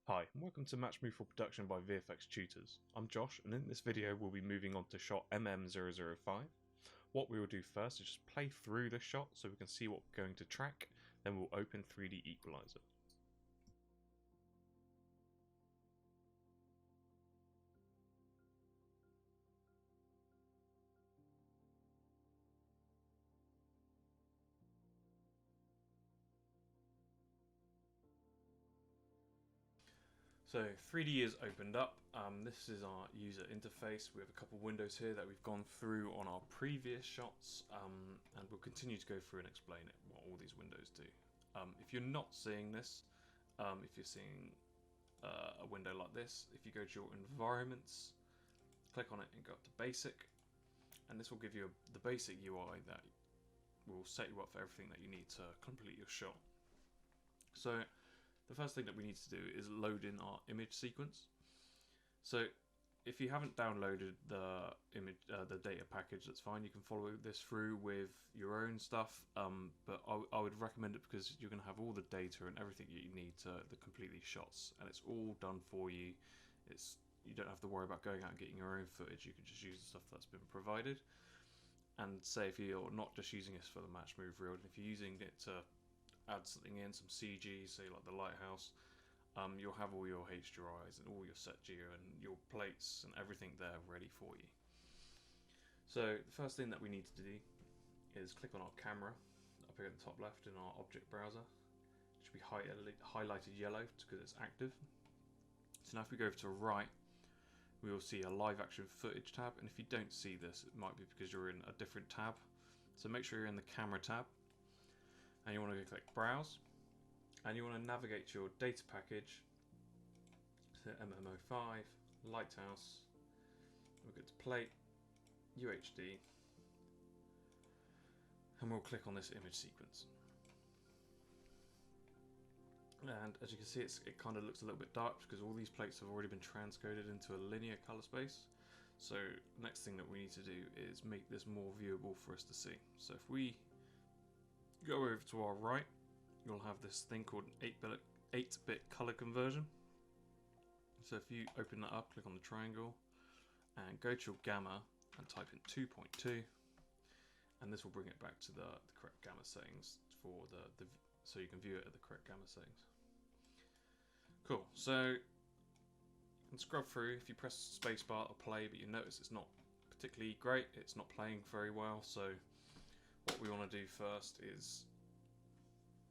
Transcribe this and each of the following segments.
Hi, and welcome to Matchmove For Production by VFX Tutors. I'm Josh, and in this video we'll be moving on to shot MM005. What we will do first is just play through this shot so we can see what we're going to track, then we'll open 3DEqualizer. So 3D is opened up. This is our user interface. We have a couple windows here that we've gone through on our previous shots, and we'll continue to go through and explain what all these windows do. If you're not seeing this, if you're seeing a window like this, if you go to your environments, click on it and go up to basic, and this will give you the basic UI that will set you up for everything that you need to complete your shot. So the first thing that we need to do is load in our image sequence. So if you haven't downloaded the image, the data package, that's fine. You can follow this through with your own stuff, but I would recommend it because you're going to have all the data and everything you need to complete these shots, and it's all done for you. You don't have to worry about going out and getting your own footage. You can just use the stuff that's been provided. And say if you're not just using this for the match move reel, if you're using it to add something in, some CG, say like the lighthouse, you'll have all your HDRIs and all your set gear and your plates and everything there ready for you. So the first thing that we need to do is click on our camera up here at the top left in our object browser. It should be highlighted yellow because it's active. So now if we go over to the right, we will see a live action footage tab, and if you don't see this, it might be because you're in a different tab. So make sure you're in the camera tab, and you want to go click browse, and you want to navigate to your data package, so MM005, lighthouse, we'll go to plate, UHD, and we'll click on this image sequence. And as you can see, it kind of looks a little bit dark because all these plates have already been transcoded into a linear color space. So next thing that we need to do is make this more viewable for us to see. So if we go over to our right, you'll have this thing called 8-bit color conversion. So if you open that up, click on the triangle and go to your gamma and type in 2.2, and this will bring it back to the correct gamma settings for so you can view it at the correct gamma settings. Cool. So you can scrub through. If you press spacebar or play, but you notice it's not particularly great, it's not playing very well. So what we want to do first is,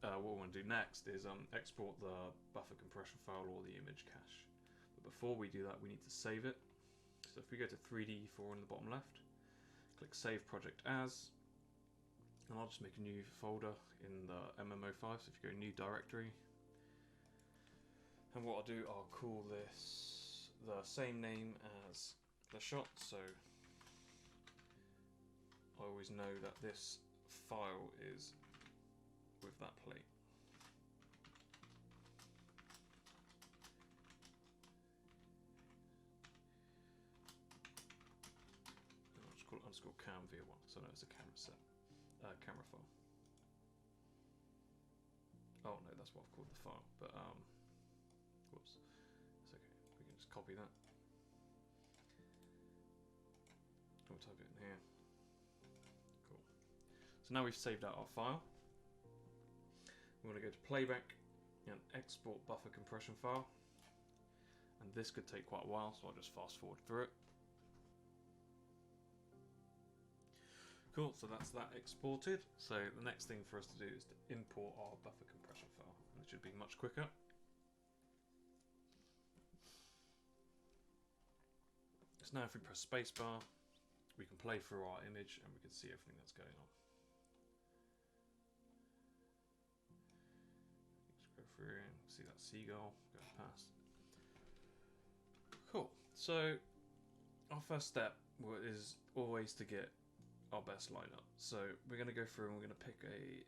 what we want to do next is export the buffer compression file or the image cache. But before we do that, we need to save it. So if we go to 3D4 in the bottom left, click Save Project As, and I'll just make a new folder in the MM005. So if you go New Directory, and what I'll do, I'll call this the same name as the shot. So I always know that this file is with that plate. I'll just call it underscore cam v1, so I know it's a camera set, camera file. Oh no, that's what I've called the file, but whoops, it's okay, we can just copy that. We'll type it in here. Cool. So now we've saved out our file. We want to go to playback and export buffer compression file, and this could take quite a while, so I'll just fast forward through it. Cool, so that's that exported. So the next thing for us to do is to import our buffer compression file, and it should be much quicker. So now if we press spacebar, we can play through our image and we can see everything that's going on. Just go through and see that seagull going past. Cool. So our first step is always to get our best lineup. So we're going to go through and we're going to pick a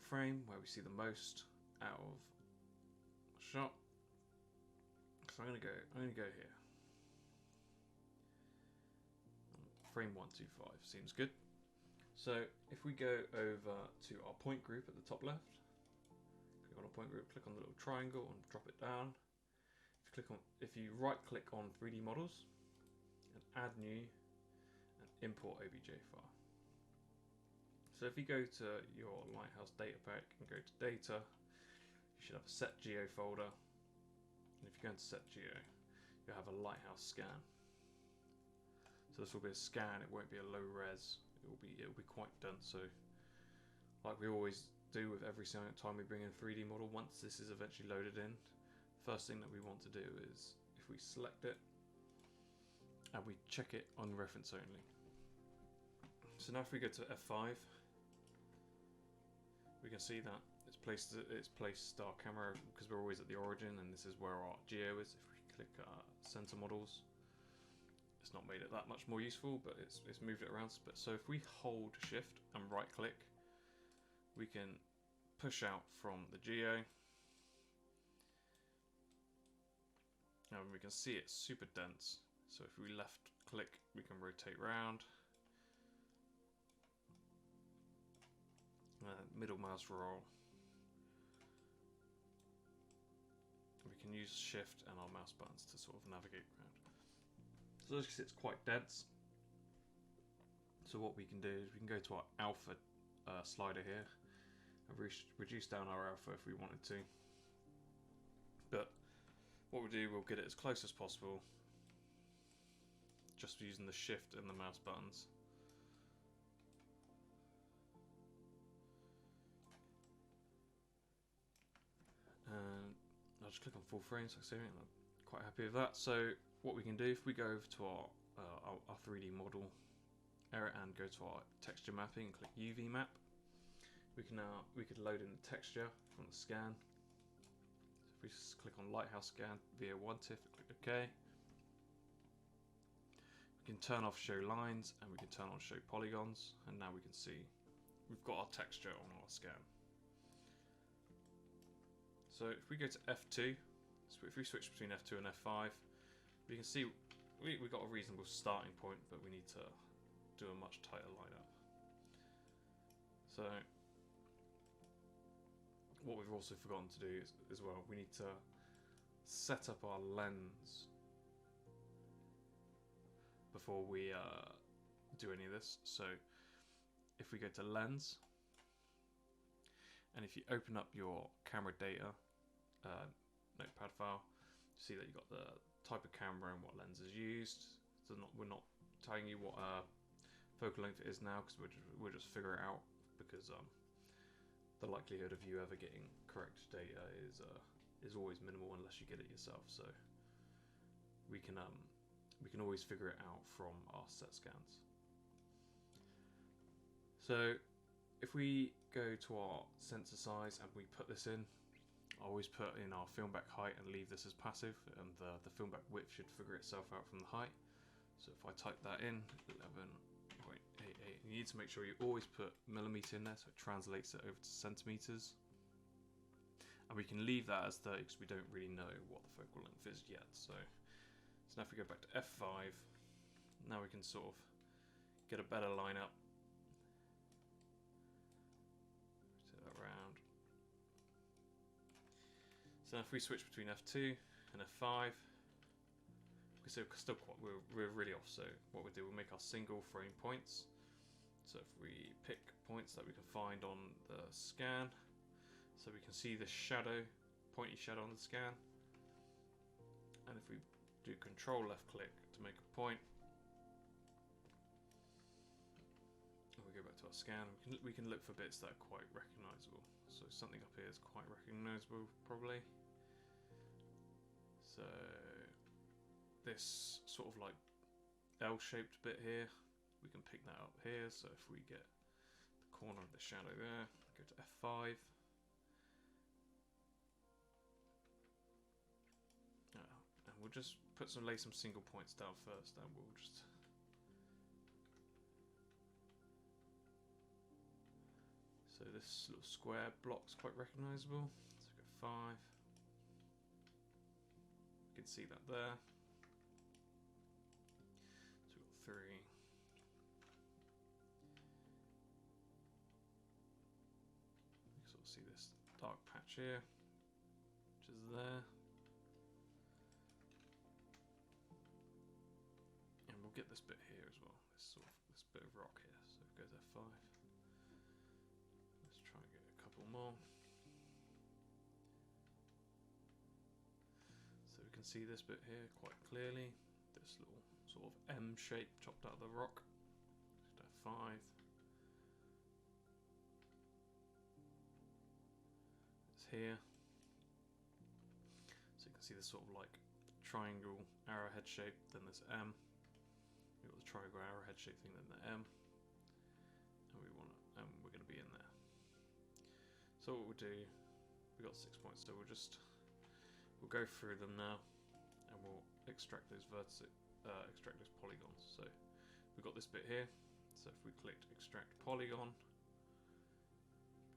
frame where we see the most out of a shot. So I'm going to go here. Frame 125 seems good. So if we go over to our point group at the top left, Click on a point group, click on the little triangle and drop it down. If you right click on 3D models and add new and import OBJ file. So if you go to your Lighthouse data pack and go to data, you should have a set geo folder. And if you go into set geo, you'll have a Lighthouse scan. So this will be a scan, it won't be a low res, it'll be quite dense. So like we always do with every single time we bring in a 3D model, once this is eventually loaded in, first thing that we want to do is, if we select it and we check it on reference only. So now if we go to F5, we can see that it's placed our camera, because we're always at the origin and this is where our geo is. If we click center models, it's not made it that much more useful, but it's moved it around. So if we hold shift and right click, we can push out from the geo. And we can see it's super dense. So if we left click, we can rotate round. Middle mouse roll. We can use shift and our mouse buttons to sort of navigate around. So as you can see, it's quite dense. So what we can do is we can go to our alpha slider here and reduce down our alpha if we wanted to. But what we'll do, we'll get it as close as possible, just using the shift and the mouse buttons. And I'll just click on full frame, so I'm quite happy with that. So what we can do, if we go over to our 3D model area and go to our texture mapping and click UV map, we could load in the texture from the scan. So if we just click on Lighthouse scan via one TIFF and click OK, we can turn off show lines and we can turn on show polygons, and now we can see we've got our texture on our scan. So if we go to F2, so if we switch between F2 and F5, we can see we've got a reasonable starting point, but we need to do a much tighter lineup. So what we've also forgotten to do as well, we need to set up our lens before we do any of this. So if we go to lens, and if you open up your camera data notepad file, you see that you've got the type of camera and what lens is used. So we're not telling you what focal length it is now, because we'll just figure it out, because the likelihood of you ever getting correct data is always minimal unless you get it yourself. So we can always figure it out from our set scans. So if we go to our sensor size and we put this in, I always put in our film back height and leave this as passive, and the film back width should figure itself out from the height. So if I type that in, 11.88, you need to make sure you always put millimeter in there so it translates it over to centimeters. And we can leave that as 30 because we don't really know what the focal length is yet. So now if we go back to F5, now we can sort of get a better lineup. Rotate that around. So now if we switch between F2 and F5, we're really off. So what we do, we'll make our single frame points. So if we pick points that we can find on the scan, so we can see the shadow, pointy shadow on the scan. And if we do control left click to make a point, and we go back to our scan, we can look for bits that are quite recognizable. So something up here is quite recognizable probably. So this sort of like L-shaped bit here, we can pick that up here. So if we get the corner of the shadow there, go to F5. And we'll just lay some single points down first, and we'll just so this little square block's quite recognizable. So go 5. You can see that there. So we've got 3. You can sort of see this dark patch here, which is there. And we'll get this bit here as well, this bit of rock here. So go to F5. Let's try and get a couple more. So we can see this bit here quite clearly. This little sort of M shape chopped out of the rock. Just F5. It's here. So you can see this sort of like triangle arrowhead shape, then this M. We've got the triangle arrowhead shape thing, then the M. And we're going to be in there. So what we'll do, we got 6 points, so we'll go through them now, and we'll extract those extract those polygons. So we've got this bit here. So if we clicked extract polygon,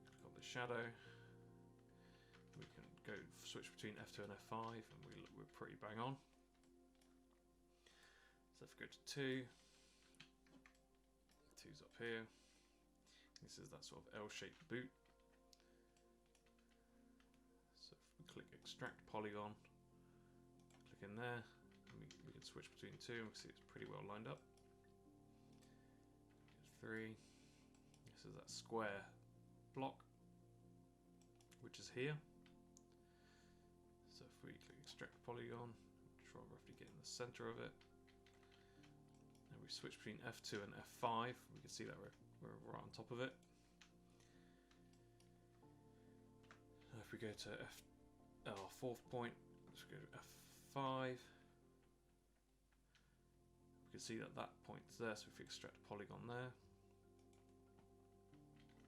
click on the shadow, we can go switch between F2 and F5, and we're pretty bang on. So if we go to 2, 2's up here. This is that sort of L-shaped boot. So if we click extract polygon, click in there, and we can switch between 2, and we can see it's pretty well lined up. 3, this is that square block, which is here. So if we click extract polygon, try roughly get in the center of it, and we switch between F2 and F5, we can see that we're right on top of it. Now if we go to our fourth point, let's go to F5. We can see that point's there, so if we extract a polygon there,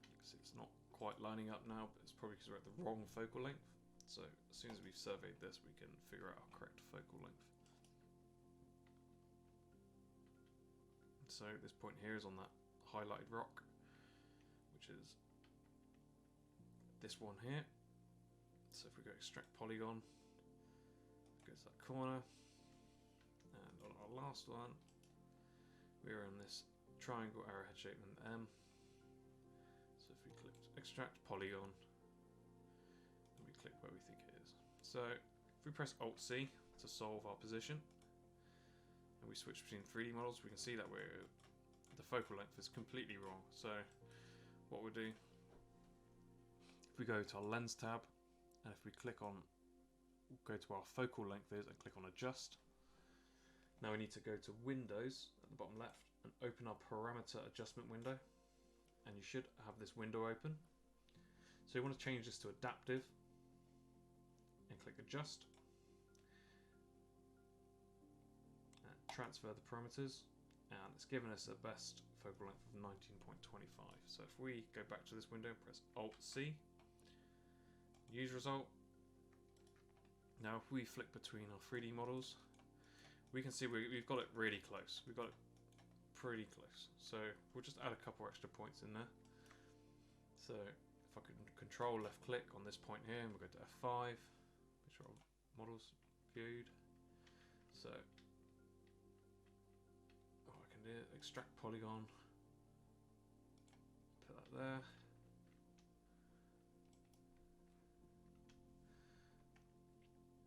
you can see it's not quite lining up now, but it's probably because we're at the wrong focal length. So as soon as we've surveyed this, we can figure out our correct focal length. So this point here is on that highlighted rock, which is this one here. So if we go extract polygon, go to that corner, and on our last one, we're in this triangle arrowhead shape and M. So if we click extract polygon, and we click where we think it is. So if we press Alt-C to solve our position, and we switch between 3D models, we can see that the focal length is completely wrong. So what we'll do, if we go to our lens tab, and if we go to our focal length and click on adjust. Now we need to go to Windows at the bottom left and open our parameter adjustment window, and you should have this window open. So you want to change this to adaptive and click adjust, and transfer the parameters, and it's given us a best focal length of 19.25. So if we go back to this window and press Alt-C, use result. Now if we flick between our 3D models, we can see we've got it really close. We've got it pretty close. So we'll just add a couple extra points in there. So if I can control left click on this point here, and we'll go to F5, make sure our model's viewed. So what I can do, extract polygon, put that there.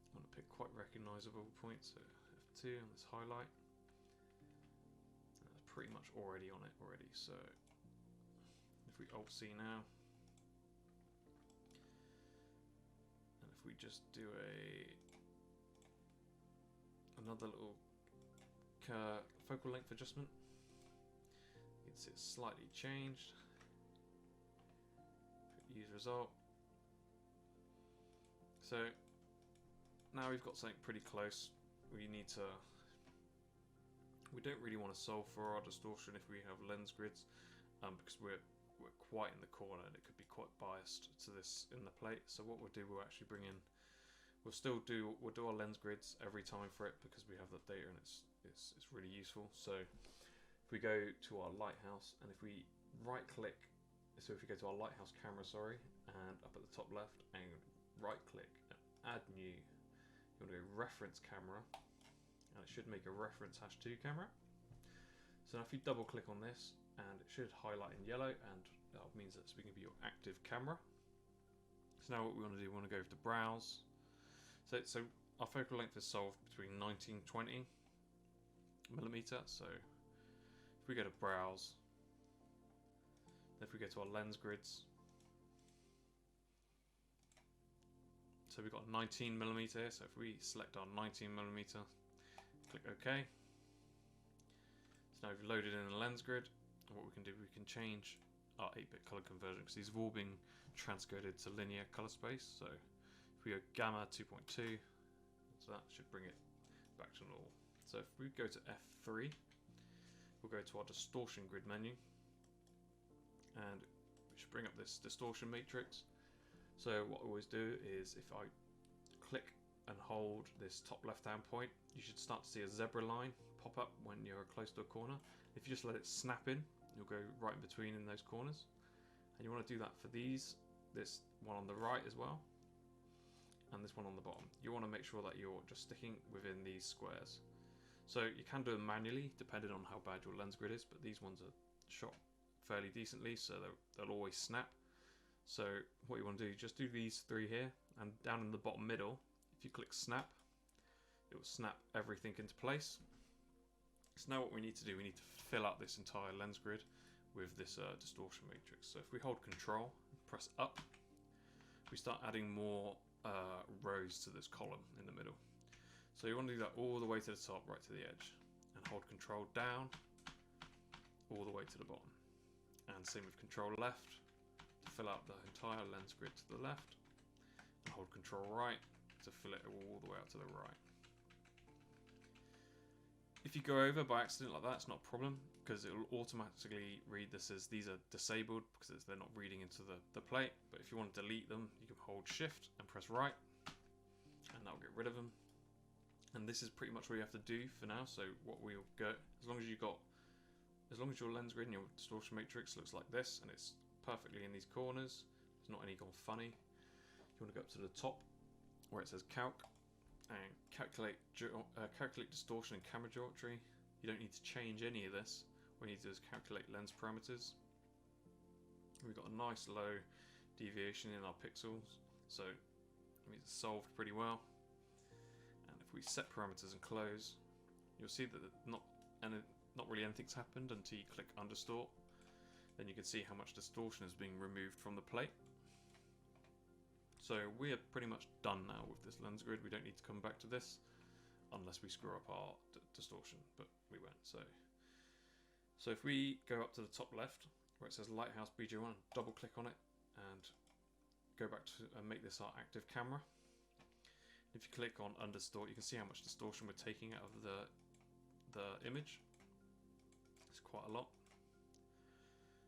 I want to pick quite recognizable points, so F2 on this highlight. That's pretty much already on it already, so if we Alt-C now, and if we just do another little focal length adjustment, you can see it's slightly changed. Use result. So now we've got something pretty close. We don't really want to solve for our distortion if we have lens grids, because we're quite in the corner and it could be quite biased to this in the plate. So what we'll do, we'll actually bring in, we'll do our lens grids every time for it, because we have that data and it's really useful. So if we go to our lighthouse, and if we right click, so if we go to our lighthouse camera, and up at the top left, and right click and add new, you want to go reference camera, and it should make a reference #2 camera. So now if you double click on this, and it should highlight in yellow, and that means that's going to be your active camera. So now what we want to do, we want to go to browse. So our focal length is solved between 19 and 20 millimeter. So if we go to browse, if we go to our lens grids, so we've got 19 millimeter here. So if we select our 19 millimeter, click OK. So now we've loaded in a lens grid, and what we can do, we can change our 8-bit color conversion, because these have all been transcoded to linear color space. So if we go gamma 2.2, so that should bring it back to normal. So if we go to F3, we'll go to our distortion grid menu, and we should bring up this distortion matrix. So what I always do is, if I click and hold this top left hand point, you should start to see a zebra line pop up when you're close to a corner. If you just let it snap in, you'll go right in between in those corners. And you want to do that for this one on the right as well, and this one on the bottom. You want to make sure that you're just sticking within these squares. So you can do them manually depending on how bad your lens grid is, but these ones are shot fairly decently, so they'll always snap. So what you want to do, just do these three here, and down in the bottom middle, if you click snap, it will snap everything into place. So now what we need to do, we need to fill out this entire lens grid with this distortion matrix. So if we hold Control and press up, we start adding more rows to this column in the middle. So you want to do that all the way to the top, right to the edge, and hold Control down all the way to the bottom. And same with Control left to fill out the entire lens grid to the left, and hold Control right to fill it all the way out to the right. If you go over by accident like that, it's not a problem, because it will automatically read this as these are disabled because they're not reading into the plate. But if you want to delete them, you can hold Shift and press right, and that'll get rid of them. And this is pretty much what you have to do for now. So what we'll go, as long as your lens grid and your distortion matrix looks like this, and it's perfectly in these corners, it's not any gone funny, you want to go up to the top where it says Calc, and calculate distortion and camera geometry. You don't need to change any of this. What you need to do is calculate lens parameters. We've got a nice low deviation in our pixels, so it's solved pretty well. And if we set parameters and close, you'll see that not really anything's happened until you click undistort. Then you can see how much distortion is being removed from the plate. So we are pretty much done now with this lens grid. We don't need to come back to this unless we screw up our distortion, but we won't. So if we go up to the top left where it says Lighthouse BJ1, double click on it and go back to and make this our active camera. If you click on undistort, you can see how much distortion we're taking out of the image. It's quite a lot.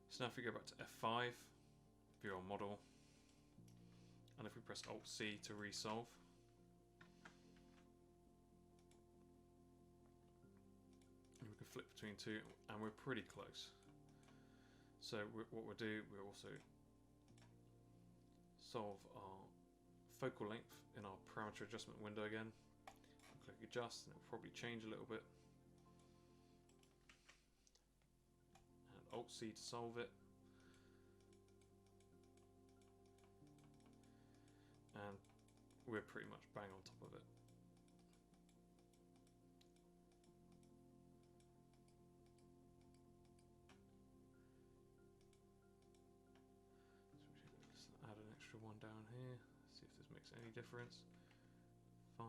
So now if we go back to F5, view our model, and if we press Alt-C to resolve, and we can flip between two, and we're pretty close. So what we'll do, we'll also solve our focal length in our parameter adjustment window again. I'll click adjust, and it will probably change a little bit. And Alt-C to solve it. And we're pretty much bang on top of it. So let's add an extra one down here, see if this makes any difference. 5.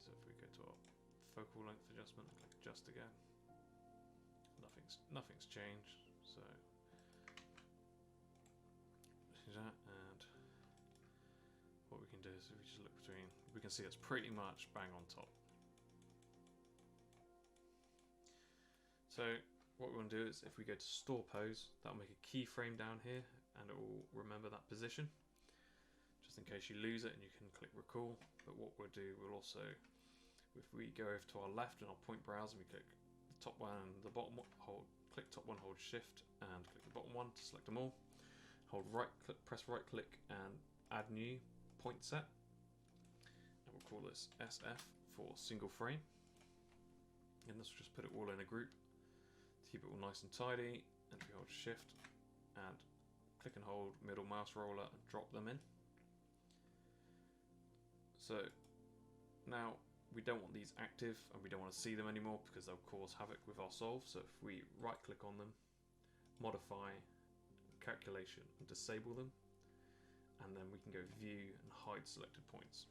So if we go to our focal length adjustment and click adjust again, nothing's changed. So that, and what we can do is if we just look between, we can see it's pretty much bang on top. So what we want to do is if we go to store pose, that'll make a keyframe down here and it will remember that position just in case you lose it, and you can click recall. But what we'll do, we'll also, if we go over to our left in our point browser, we click the top one and the bottom one, click top one, hold shift and click the bottom one to select them all. Hold right click, press right click and add new point set, and we'll call this SF for single frame, and this will just put it all in a group to keep it all nice and tidy. And we hold shift and click and hold middle mouse roller and drop them in. So now we don't want these active and we don't want to see them anymore because they'll cause havoc with our solve. So if we right click on them, modify, calculation, and disable them, and then we can go view and hide selected points.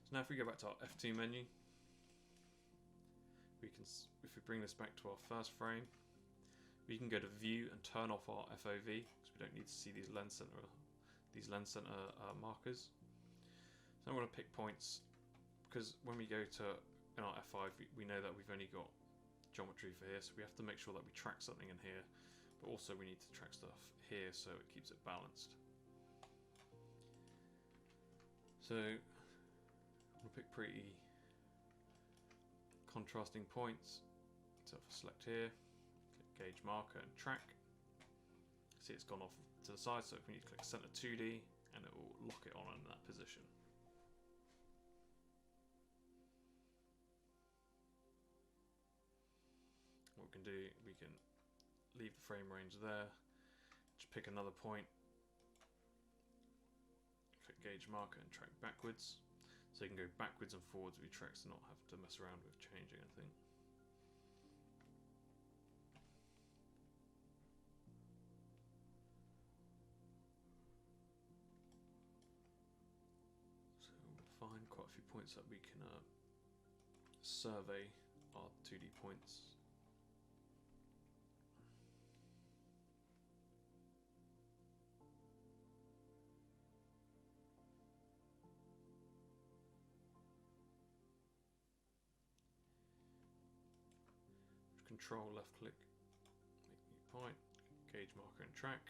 So now if we go back to our F2 menu, we can, if we bring this back to our first frame, we can go to view and turn off our FOV because we don't need to see these lens center markers. So I'm going to pick points because when we go to in our F5, we know that we've only got geometry for here, so we have to make sure that we track something in here, but also we need to track stuff here so it keeps it balanced. So I'm going to pick pretty contrasting points. So if I select here, click gauge marker and track. See, it's gone off to the side, so if we need to click center 2D and it will lock it on in that position. What we can do, we can leave the frame range there, just pick another point, click gauge marker and track backwards. So you can go backwards and forwards with your tracks and not have to mess around with changing anything. So we'll find quite a few points that we can survey our 2D points. Control left click, make new point, gauge marker and track.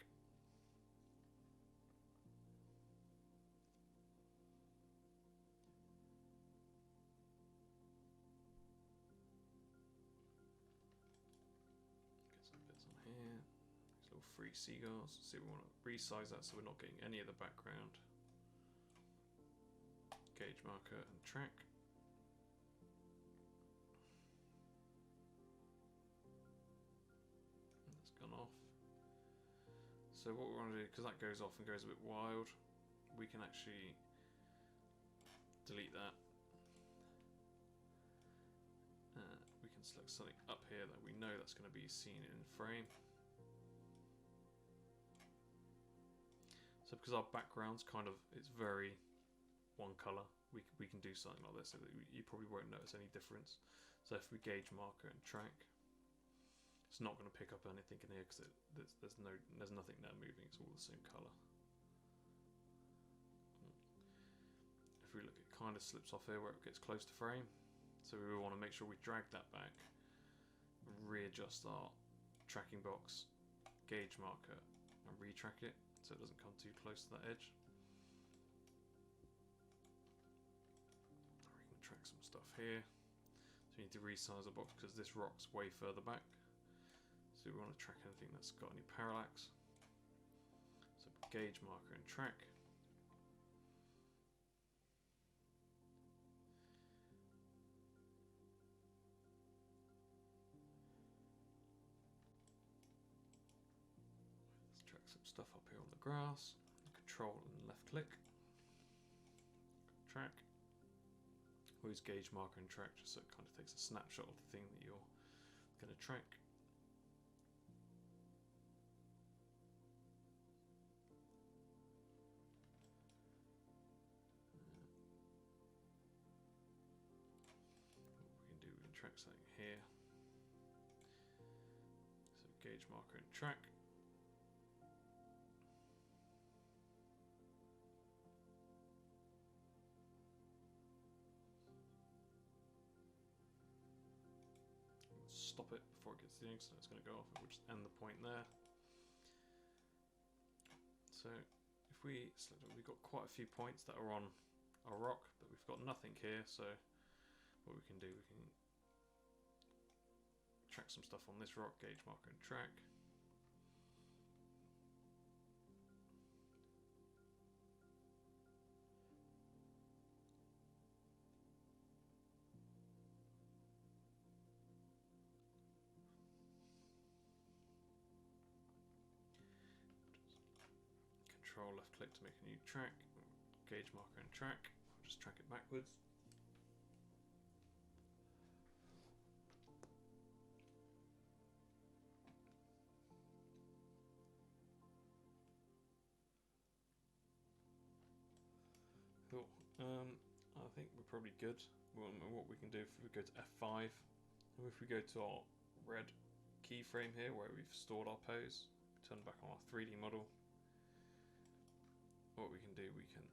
Get some bits on here, these little free seagulls. See, we want to resize that so we're not getting any of the background. Gauge marker and track. Off. So what we want to do, because that goes off and goes a bit wild, we can actually delete that. We can select something up here that we know that's going to be seen in frame. So because our background's kind of, it's very one color, we can do something like this so that you probably won't notice any difference. So if we gauge marker and track, it's not going to pick up anything in here because there's nothing there moving. It's all the same color. If we look, it kind of slips off here where it gets close to frame. So we want to make sure we drag that back, readjust our tracking box, gauge marker, and retrack it so it doesn't come too close to that edge. We can track some stuff here. So we need to resize the box because this rock's way further back. So we want to track anything that's got any parallax. So gauge marker and track. Let's track some stuff up here on the grass. Control and left click. Track. We'll use gauge marker and track just so it kind of takes a snapshot of the thing that you're going to track. Track something here. So gauge marker and track. Stop it before it gets to the ink, so it's going to go off and we'll just end the point there. So if we select, we've got quite a few points that are on our rock, but we've got nothing here, so what we can do, we can track some stuff on this rock, gauge marker and track. Control left click to make a new track, gauge marker and track, just track it backwards. Cool. I think we're probably good. What we can do if we go to F5, and if we go to our red keyframe here where we've stored our pose, turn back on our 3D model, what we can do, we can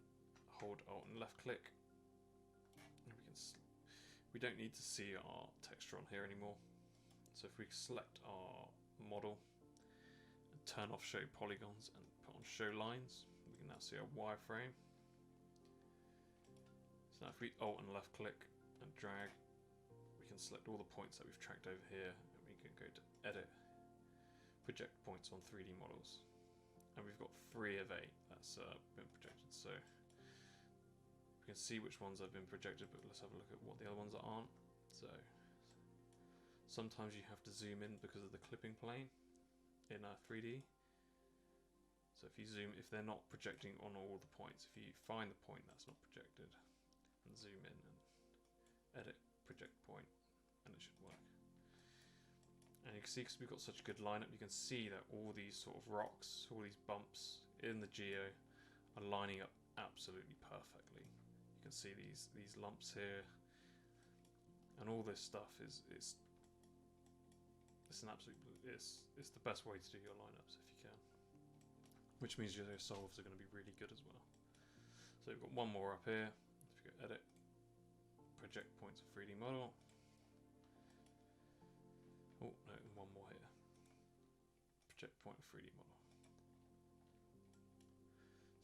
hold Alt and left click, and we don't need to see our texture on here anymore. So if we select our model and turn off show polygons and put on show lines, we can now see our wireframe. So now if we Alt and left click and drag, we can select all the points that we've tracked over here, and we can go to edit, project points on 3D models, and we've got 3 of 8 that's been projected. So we can see which ones have been projected, but let's have a look at what the other ones that aren't. So sometimes you have to zoom in because of the clipping plane in 3D. So if you zoom, if they're not projecting on all the points, if you find the point that's not projected and zoom in and edit project point, and it should work. And you can see, because we've got such a good lineup, you can see that all these sort of rocks, all these bumps in the geo are lining up absolutely perfectly. You can see these lumps here, and all this stuff is an absolute, it's the best way to do your lineups if you can. Which means your solves are going to be really good as well. So we've got one more up here. If you go edit, project points of 3D model. Oh no, one more here. Project point of 3D model.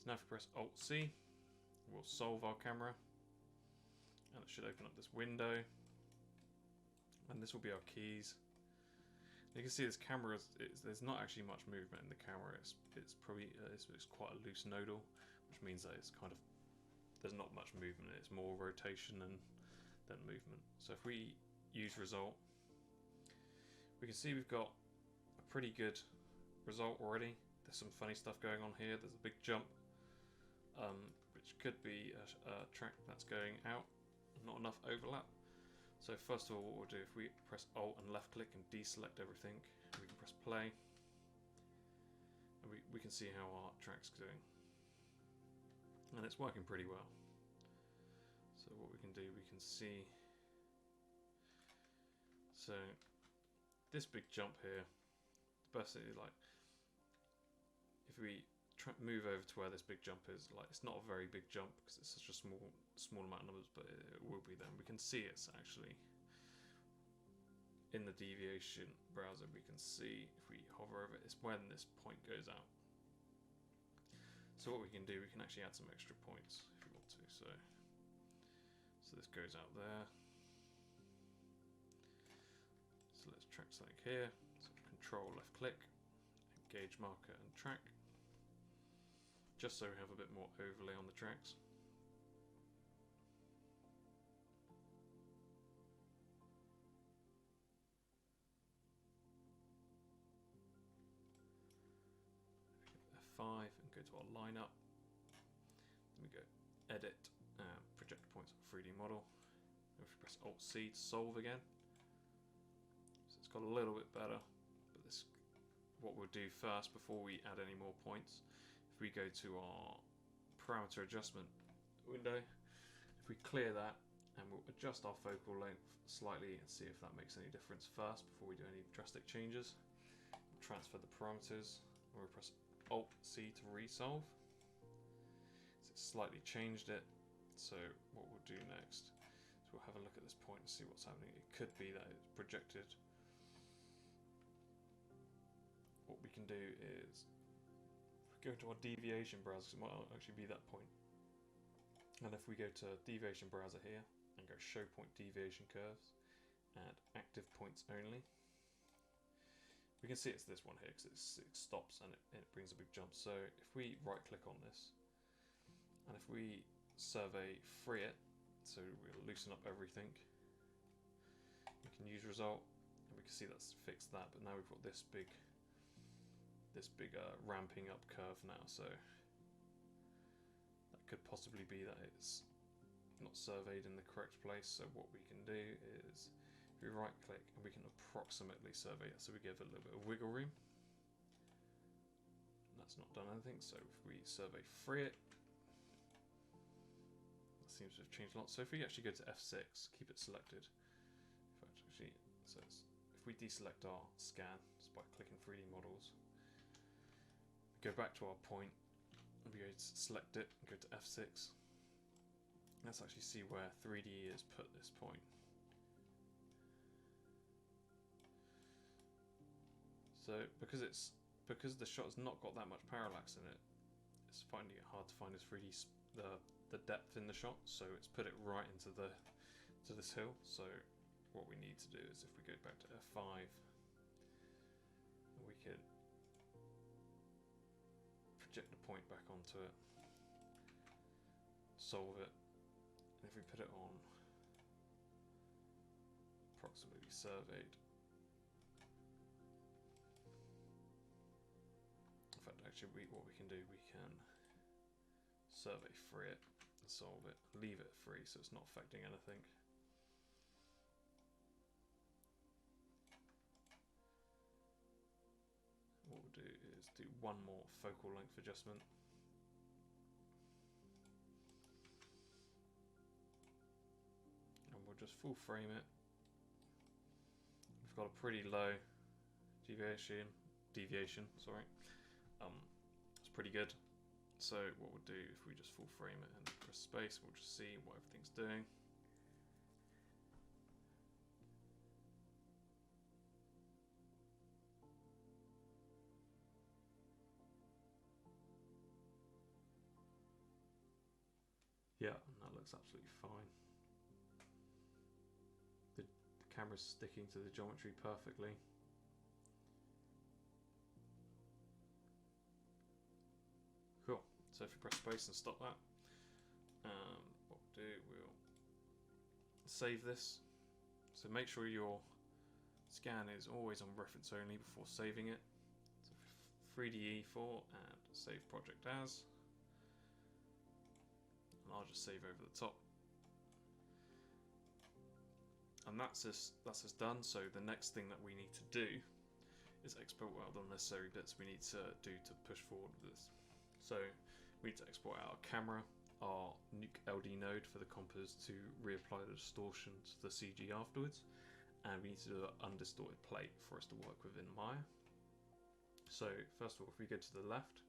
So now if we press Alt C, we'll solve our camera, and it should open up this window, and this will be our keys. You can see this camera there's not actually much movement in the camera. It's probably it's quite a loose nodal, which means that it's kind of, there's not much movement. It's more rotation than movement. So if we use result, we can see we've got a pretty good result already. There's some funny stuff going on here. There's a big jump, which could be a track that's going out, not enough overlap. So first of all, what we'll do, if we press Alt and left click and deselect everything, we can press play, and we can see how our track's doing, and it's working pretty well. So what we can do, we can see, so this big jump here, the best thing is, like, if we move over to where this big jump is, like, it's not a very big jump because it's such a small amount of numbers, but it will be then. We can see it's actually in the deviation browser. We can see if we hover over it, it's when this point goes out. So what we can do, we can actually add some extra points if we want to. So this goes out there. So let's track something here. So Control left click, gauge marker and track, just so we have a bit more overlay on the tracks. F5 and go to our lineup. Then we go edit, project points on 3D model. And if we press Alt C to solve again. So it's got a little bit better, but this, what we'll do first before we add any more points, if we go to our parameter adjustment window, if we clear that, and we'll adjust our focal length slightly and see if that makes any difference first before we do any drastic changes. We'll transfer the parameters, and we'll press Alt C to resolve. So it's slightly changed it. So what we'll do next is we'll have a look at this point and see what's happening. It could be that it's projected. What we can do is, if we go to our deviation browser, it might actually be that point. And if we go to deviation browser here and go show point deviation curves, add active points only, we can see it's this one here because it stops and it brings a big jump. So if we right click on this, and if we survey free it, so we'll loosen up everything, we can use result, and we can see that's fixed that, but now we've got this big ramping up curve now. So could possibly be that it's not surveyed in the correct place. So what we can do is if we right click and we can approximately survey it, so we give it a little bit of wiggle room. That's not done anything, so if we survey free it, that seems to have changed a lot. So if we actually go to F6, keep it selected. Actually, so if we deselect our scan just by clicking 3D models, go back to our point, and we go to select it and go to F6. Let's actually see where 3D has put this point. So because the shot has not got that much parallax in it, it's finding it hard to find this 3D the depth in the shot. So it's put it right into this hill. So what we need to do is if we go back to F5, we can project the point back onto it, solve it, and if we put it on approximately surveyed. In fact, actually, what we can do, we can survey free it, solve it, leave it free so it's not affecting anything. What we'll do is do one more focal length adjustment. And we'll just full frame it. We've got a pretty low deviation, sorry. It's pretty good. So what we'll do, if we just full frame it and press space, we'll just see what everything's doing. Yeah, that looks absolutely fine. The camera's sticking to the geometry perfectly. Cool. So if you press space and stop that, what we'll do, we'll save this. So make sure your scan is always on reference only before saving it. So 3DE4 and save project as. And I'll just save over the top. And that's us done. So the next thing that we need to do is export out the necessary bits we need to do to push forward with this. So we need to export out our camera, our Nuke LD node for the compos to reapply the distortion to the CG afterwards, and we need to do an undistorted plate for us to work within Maya. So first of all, if we go to the left,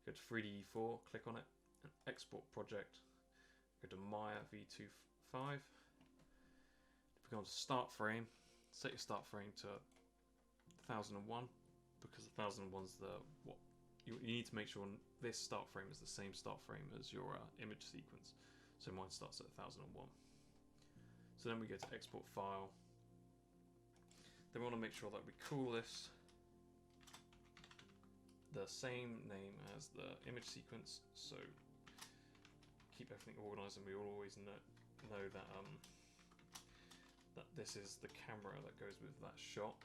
go to 3DE4, click on it, and export project, go to Maya V25. If we go on to start frame, set your start frame to 1001, because 1001 is the what you need to make sure this start frame is the same start frame as your image sequence. So mine starts at 1001. So then we go to export file. Then we want to make sure that we call this the same name as the image sequence. So keep everything organized, and we will always know that that this is the camera that goes with that shot.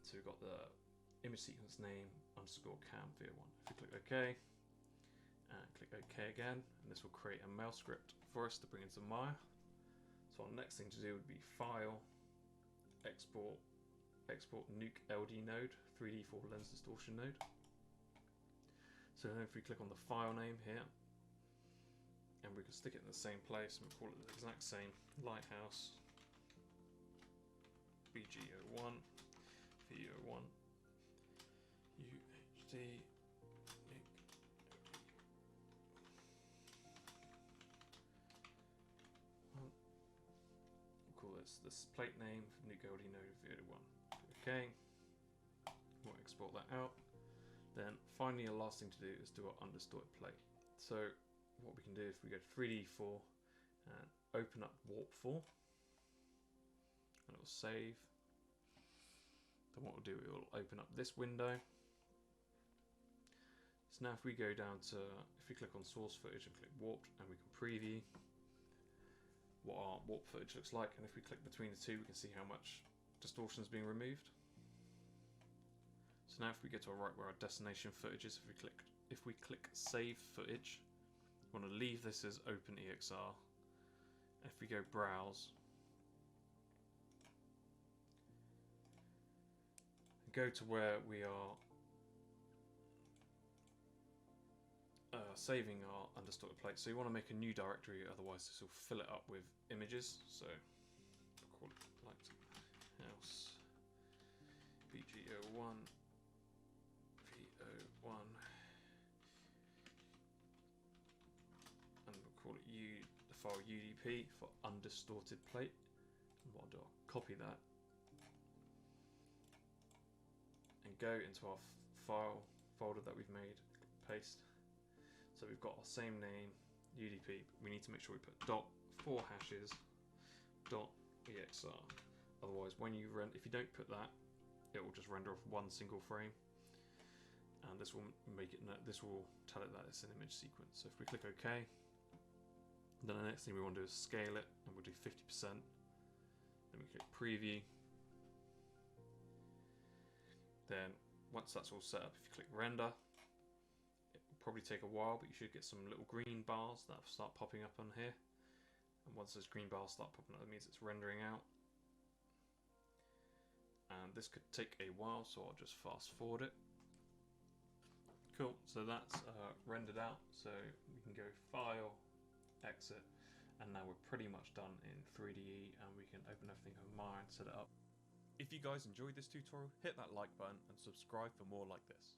So we've got the image sequence name underscore cam v1. If we click OK and click OK again, and this will create a mail script for us to bring into Maya. So our next thing to do would be file, export Nuke LD node, 3D4 lens distortion node. So then if we click on the file name here, and we can stick it in the same place, and we call it the exact same, Lighthouse BG01 VO1 UHD Nuke. We'll call this plate name Nuke LD node VO1. Okay, we'll export that out. Then finally, the last thing to do is do our undistorted plate. So what we can do, if we go to 3D4 and open up Warp 4, and it will save. Then what we'll do, it will open up this window. So now if we go down to, if we click on source footage and click warped, and we can preview what our warp footage looks like, and if we click between the two, we can see how much distortion is being removed. So now if we go to our right where our destination footage is, if we click save footage, we want to leave this as OpenEXR. If we go browse, go to where we are saving our undistorted plate. So you want to make a new directory, otherwise this will fill it up with images. So I'll call it Lighthouse BG01 V01, and we'll call it the file UDP for undistorted plate. And what I'll do, I'll copy that and go into our file folder that we've made, paste. So we've got our same name, UDP. We need to make sure we put .4 hashes .exr. Otherwise, when you if you don't put that, it will just render off one single frame, and this will make it. This will tell it that it's an image sequence. So if we click OK, then the next thing we want to do is scale it, and we'll do 50%. Then we click Preview. Then once that's all set up, if you click Render, probably take a while, but you should get some little green bars that start popping up on here, and once those green bars start popping up, that means it's rendering out, and this could take a while, so I'll just fast forward it. Cool, so that's rendered out, so we can go File, Exit, and now we're pretty much done in 3DE, and we can open everything on Maya and set it up. If you guys enjoyed this tutorial, hit that like button and subscribe for more like this.